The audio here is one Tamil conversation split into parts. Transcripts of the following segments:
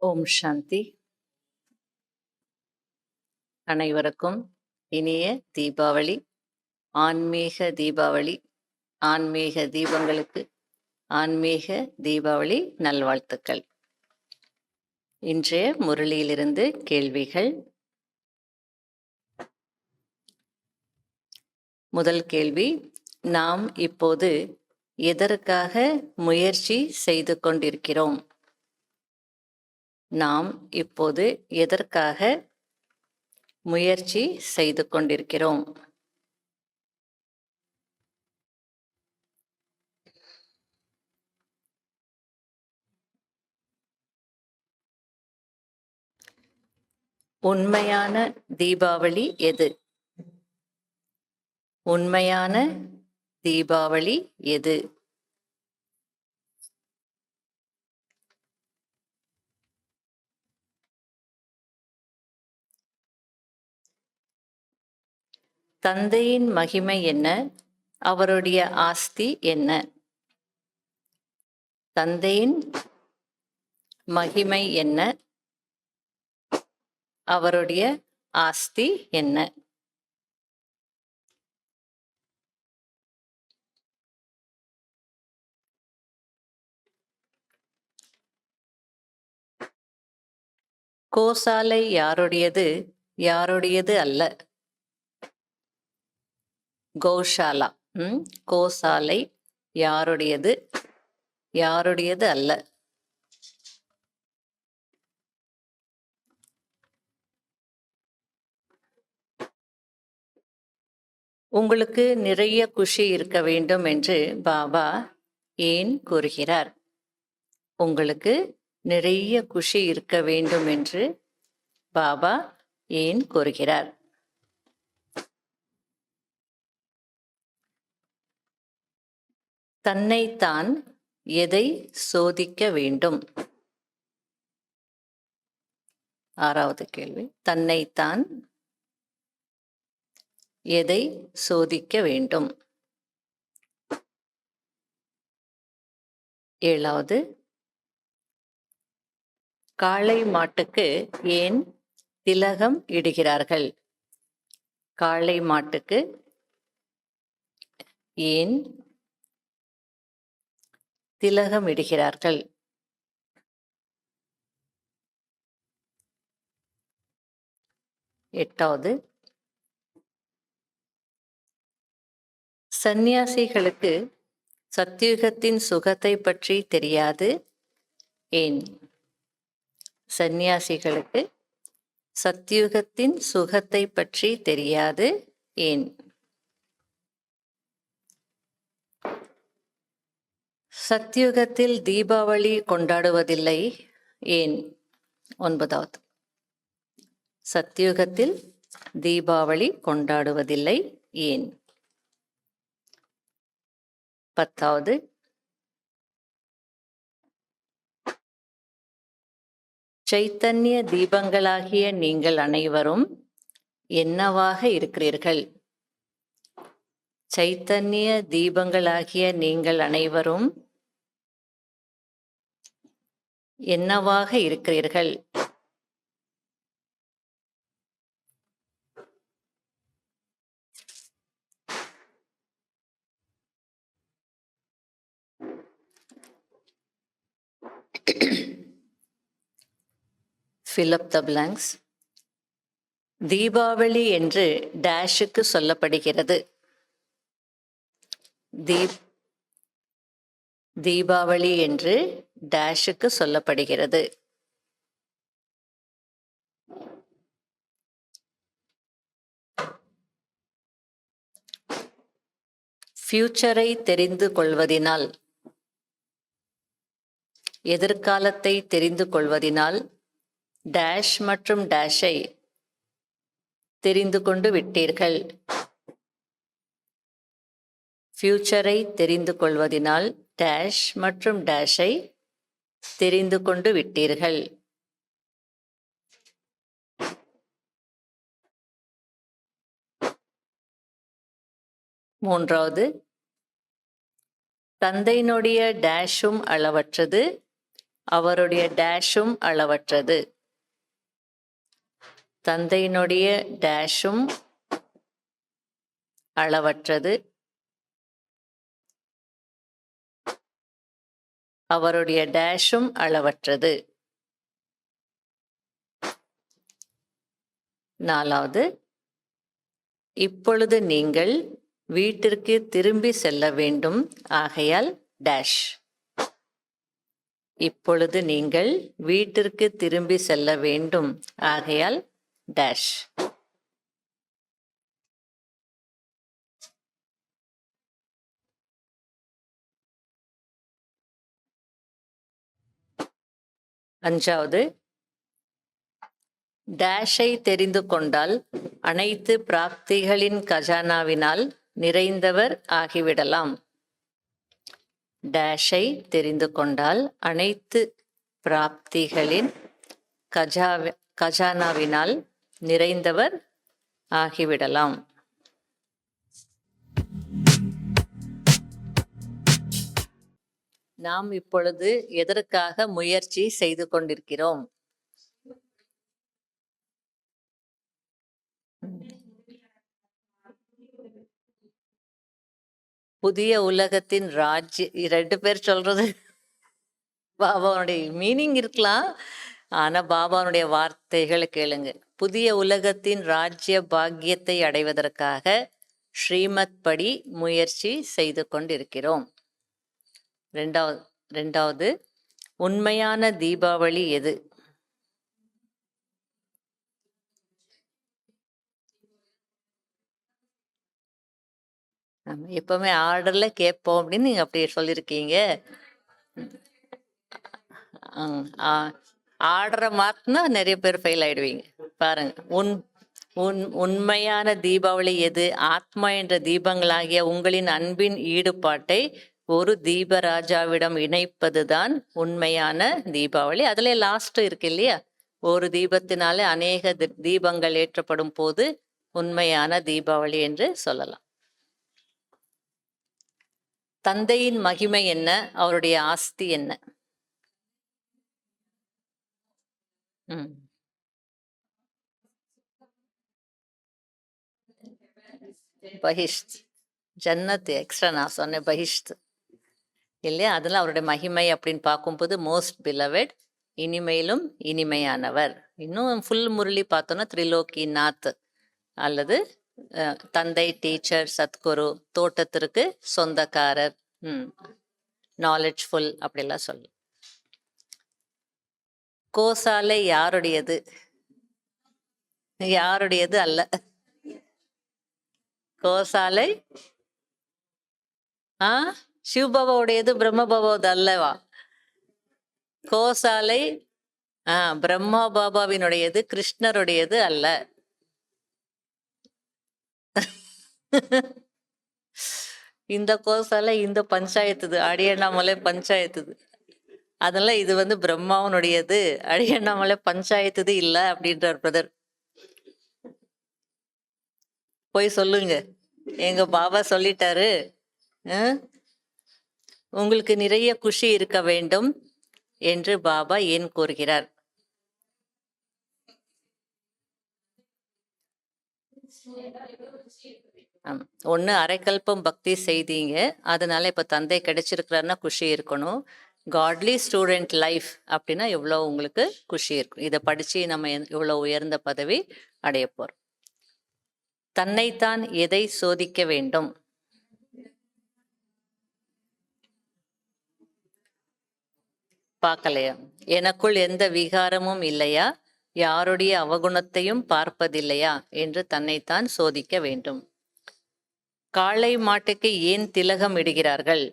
ஓம் சாந்தி. அனைவருக்கும் இனிய தீபாவளி, ஆன்மீக தீபாவளி, ஆன்மீக தீபங்களுக்கு ஆன்மீக தீபாவளி நல்வாழ்த்துக்கள். இன்றைய முரளியிலிருந்து கேள்விகள். முதல் கேள்வி, நாம் இப்போது எதற்காக முயற்சி செய்து கொண்டிருக்கிறோம்? நாம் இப்போது எதற்காக முயற்சி செய்து கொண்டிருக்கிறோம்? உண்மையான தீபாவளி எது? உண்மையான தீபாவளி எது? தந்தையின் மகிமை என்ன? அவருடைய ஆஸ்தி என்ன? தந்தையின் மகிமை என்ன? அவருடைய ஆஸ்தி என்ன? கோசாலை யாருடையது, யாருடையது அல்ல? கோஷாலா. கோசாலை யாருடையது, யாருடையது அல்ல? உங்களுக்கு நிறைய குஷி இருக்க வேண்டும் என்று பாபா ஏன் கூறுகிறார்? உங்களுக்கு நிறைய குஷி இருக்க வேண்டும் என்று பாபா ஏன் கூறுகிறார்? தன்னைத்தான் எதை சோதிக்க வேண்டும்? ஆறாவது கேள்வி, தன்னைத்தான் எதை சோதிக்க வேண்டும்? ஏழாவது, காளை மாட்டுக்கு ஏன் திலகம் இடுகிறார்கள்? காளை மாட்டுக்கு ஏன் திலகம் இடுகிறார்கள்? எட்டாவது, சந்நியாசிகளுக்கு சத்யுகத்தின் சுகத்தை பற்றி தெரியாது, ஏன்? சந்நியாசிகளுக்கு சத்யுகத்தின் சுகத்தை பற்றி தெரியாது, ஏன்? சத்யுகத்தில் தீபாவளி கொண்டாடுவதில்லை, ஏன்? ஒன்பதாவது, சத்யுகத்தில் தீபாவளி கொண்டாடுவதில்லை, ஏன்? பத்தாவது, சைத்தன்ய தீபங்களாகிய நீங்கள் அனைவரும் என்னவாக இருக்கிறீர்கள்? சைத்தன்ய தீபங்களாகிய நீங்கள் அனைவரும் என்னவாக இருக்கிறீர்கள்? Fill up the blanks. Deepavali என்று டேஷுக்கு சொல்லப்படுகிறது. தீபாவளி என்று டேஷுக்கு சொல்லப்படுகிறது. ஃபியூச்சரை தெரிந்து கொள்வதினால், எதிர்காலத்தை தெரிந்து கொள்வதினால் டேஷ் மற்றும் டேஷை தெரிந்து கொண்டு விட்டீர்கள். ஃபியூச்சரை தெரிந்து கொள்வதினால் டேஷ் மற்றும் டேஷை தெரிந்து கொண்டு விட்டீர்கள். மூன்றாவது, தந்தையினுடைய டேஷும் அளவற்றது, அவருடைய டேஷும் அளவற்றது. தந்தையினுடைய டேஷும் அளவற்றது. அவருடைய டேஷும் அளவற்றது. 4வது, இப்பொழுது நீங்கள் வீட்டிற்கு திரும்பி செல்ல வேண்டும், ஆகையால் டேஷ். இப்பொழுது நீங்கள் வீட்டிற்கு திரும்பி செல்ல வேண்டும், ஆகையால் டேஷ். அஞ்சாவது, டேஷை தெரிந்து கொண்டால் அனைத்து பிராப்திகளின் கஜானாவினால் நிறைந்தவர் ஆகிவிடலாம். டேஷை தெரிந்து கொண்டால் அனைத்து பிராப்திகளின் கஜானாவினால் நிறைந்தவர் ஆகிவிடலாம். நாம் இப்பொழுது எதற்காக முயற்சி செய்து கொண்டிருக்கிறோம்? புதிய உலகத்தின் ரெண்டு பேர் சொல்றது பாபாவுடைய மீனிங் இருக்கலாம், ஆனா பாபாவுடைய வார்த்தைகளை கேளுங்க. புதிய உலகத்தின் ராஜ்ய பாக்கியத்தை அடைவதற்காக ஸ்ரீமத் படி முயற்சி செய்து கொண்டிருக்கிறோம். ரெண்டாவது, உண்மையான தீபாவளி எது? எப்பவுமே ஆர்டர்ல கேட்போம் அப்படின்னு நீங்க அப்படி சொல்லியிருக்கீங்க. ஆர்டரை மாத்தினா நிறைய பேர் ஃபெயில் ஆயிடுவீங்க. பாருங்க, உண்மையான தீபாவளி எது? ஆத்மா என்ற தீபங்களாகிய உங்களின் அன்பின் ஈடுபாட்டை ஒரு தீபராஜாவிடம் இணைப்பதுதான் உண்மையான தீபாவளி. அதுல லாஸ்ட் இருக்கு இல்லையா, ஒரு தீபத்தினாலே அநேக தீபங்கள் ஏற்றப்படும் போது உண்மையான தீபாவளி என்று சொல்லலாம். தந்தையின் மகிமை என்ன? அவருடைய ஆஸ்தி என்ன? பகிஷ்த், ஜன்னத் எக்ஸ்ட்ரா நான் சொன்னேன், பகிஷ்த் இல்லையா? அதெல்லாம் அவருடைய மகிமை அப்படின்னு பார்க்கும்போது மோஸ்ட் பிலவட், இனிமையிலும் இனிமையானவர். இன்னும் ஃபுல் முரளி பார்த்தோன்னா திரிலோக்கி நாத், அல்லது தந்தை, டீச்சர், சத்குரு, தோட்டத்திற்கு சொந்தக்காரர், நாலேஜ்ஃபுல் அப்படிலாம் சொல்லு. கோசாலை யாருடையது? யாருடையது அல்ல. கோசாலை சிவபாபாவுடையது, பிரம்மபாபாவது அல்லவா? கோசாலை பிரம்மா பாபாவினுடையது, கிருஷ்ணருடையது அல்ல. இந்த கோசாலை இந்த பஞ்சாயத்துது, அடியண்ணாமலை பஞ்சாயத்துது. அதனால இது பிரம்மாவனுடையது, அடியண்ணாமலை பஞ்சாயத்துது இல்ல அப்படின்றார் பிரதர். போய் சொல்லுங்க, எங்க பாபா சொல்லிட்டாரு, உங்களுக்கு நிறைய குஷி இருக்க வேண்டும் என்று பாபா ஏன் கூறுகிறார்? ஒன்று, அரைக்கல்பம் பக்தி செய்தீங்க, அதனால இப்போ தந்தை கிடைச்சிருக்கிறாருன்னா குஷி இருக்கணும். காட்லி ஸ்டூடெண்ட் லைஃப் அப்படின்னா எவ்வளோ உங்களுக்கு குஷி இருக்கும். இதை படித்து நம்ம எவ்வளோ உயர்ந்த பதவி அடைய போகிறோம். தன்னைத்தான் எதை சோதிக்க வேண்டும்? பார்க்கலையா? எனக்குள் எந்த விகாரமும் இல்லையா, யாருடைய அவகுணத்தையும் பார்ப்பதில்லையா என்று தன்னைத்தான் சோதிக்க வேண்டும். காளை மாட்டுக்கு ஏன் திலகம் இடுகிறார்கள்?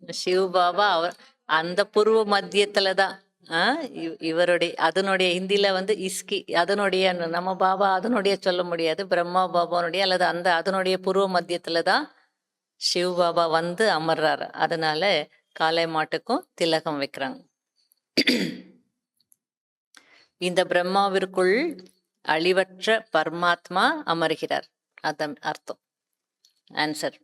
சிவபாபா அந்த பூர்வ மத்தியத்துலதான் இவருடைய, அதனுடைய ஹிந்தில இஸ்கி, அதனுடைய, நம்ம பாபா அதனுடைய சொல்ல முடியாது, பிரம்மா பாபானுடைய அல்லது அதனுடைய பூர்வ மத்தியத்துலதான் சிவபாபா அமர்றாரு. அதனால காளை மாட்டுக்கும் திலகம் வைக்கிறாங்க. இந்த பிரம்மாவிற்குள் அழிவற்ற பரமாத்மா அமர்கிறார். அதன் அர்த்தம். ஆன்சர்,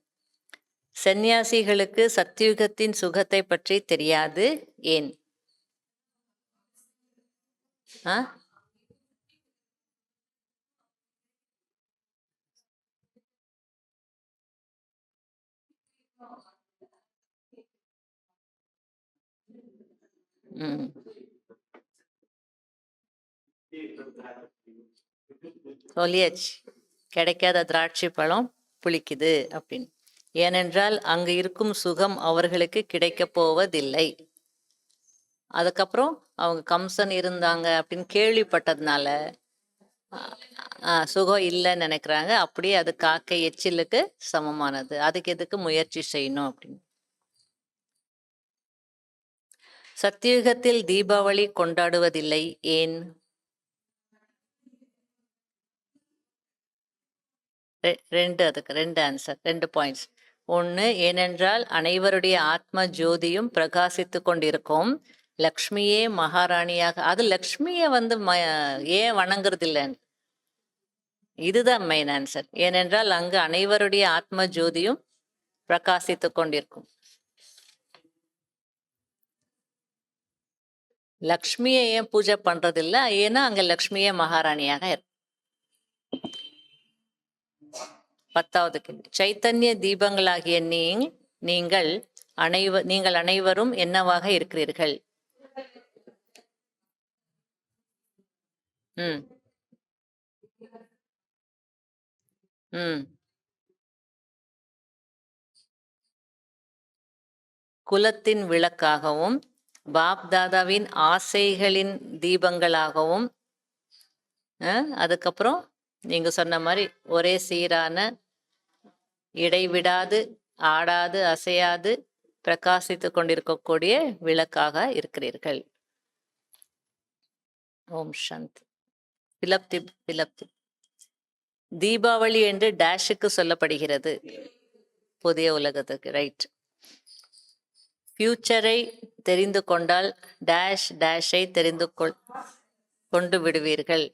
சந்நியாசிகளுக்கு சத்தியுகத்தின் சுகத்தை பற்றி தெரியாது, ஏன்? ஆ ம் சொல்லியாச்சு. கிடைக்காத திராட்சை பழம் புளிக்குது அப்படின்னு. ஏனென்றால் அங்கு இருக்கும் சுகம் அவர்களுக்கு கிடைக்கப் போவதில்லை. அதுக்கப்புறம் அவங்க கம்சன் இருந்தாங்க அப்படின்னு கேள்விப்பட்டதுனால சுகம் இல்லைன்னு நினைக்கிறாங்க. அப்படியே அது காக்கை எச்சிலுக்கு சமமானது. அதுக்கு எதுக்கு முயற்சி செய்யணும் அப்படின்னு. சத்தியுகத்தில் தீபாவளி கொண்டாடுவதில்லை, ஏன்? அதுக்கு 2 ஆன்சர், 2 பாயிண்ட்ஸ். ஒன்று, ஏனென்றால் அனைவருடைய ஆத்ம ஜோதியும் பிரகாசித்து கொண்டிருக்கும். லக்ஷ்மியே மகாராணியாக, அது லக்ஷ்மியை ஏன் வணங்குறது இல்லைன்னு, இதுதான் மெயின் ஆன்சர். ஏனென்றால் அங்கு அனைவருடைய ஆத்ம ஜோதியும் பிரகாசித்து கொண்டிருக்கும். லக்ஷ்மியை ஏன் பூஜை பண்றதில்ல? ஏன்னா அங்க லக்ஷ்மியே மகாராணியாக இருக்கு. 10வது கேள்வி. சைத்தன்ய தீபங்களாகிய நீங்கள் அனைவரும் என்னவாக இருக்கிறீர்கள்? ம் ம் குலத்தின் விளக்காகவும் பாப் தாதாவின் ஆசைகளின் தீபங்களாகவும், அதுக்கப்புறம் நீங்க சொன்ன மாதிரி ஒரே சீரான, இடைவிடாது, ஆடாது அசையாது பிரகாசித்து கொண்டிருக்கக்கூடிய விளக்காக இருக்கிறீர்கள். ஓம் சாந்தி. பிலப்தி. தீபாவளி என்று டேஷுக்கு சொல்லப்படுகிறது, புதிய உலகத்துக்கு. ரைட். ஃபியூச்சரை தெரிந்து கொண்டால் டேஷை தெரிந்து கொண்டு விடுவீர்கள்.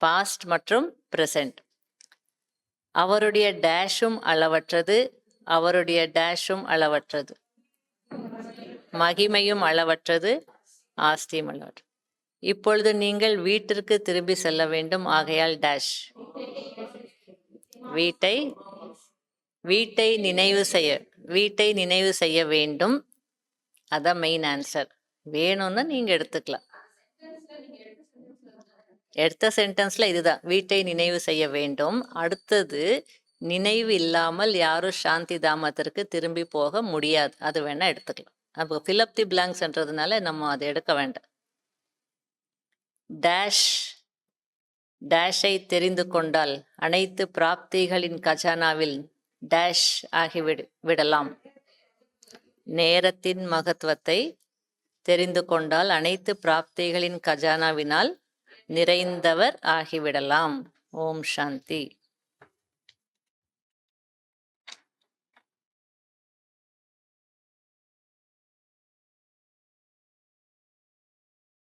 பாஸ்ட் மற்றும் பிரசன்ட். அவருடைய டேஷும் அளவற்றது, அவருடைய டேஷும் அளவற்றது, மகிமையும் அளவற்றது, ஆஸ்தியும் அளவற்றது. இப்பொழுது நீங்கள் வீட்டிற்கு திரும்பி செல்ல வேண்டும். ஆகையால் டேஷ் வீட்டை நினைவு செய்ய வேண்டும். அதான் மெயின் ஆன்சர். வேணும்னா நீங்க எடுத்துக்கலாம். எடுத்த சென்டென்ஸ்ல இதுதான், வீட்டை நினைவு செய்ய வேண்டும். அடுத்தது, நினைவு இல்லாமல் யாரும் சாந்தி தாமத்திற்கு திரும்பி போக முடியாது. அது வேணா எடுத்துக்கலாம். அப்போ ஃபில் தி பிளாங்க்ஸ்ன்றதுனால நம்ம அதை எடுக்க வேண்டாம். டேஷை தெரிந்து கொண்டால் அனைத்து பிராப்திகளின் கஜானாவில் டேஷ் ஆகிவிடலாம். நேரத்தின் மகத்துவத்தை தெரிந்து கொண்டால் அனைத்து பிராப்திகளின் கஜானாவினால் நிறைந்தவர் ஆகிவிடலாம். ஓம் சாந்தி.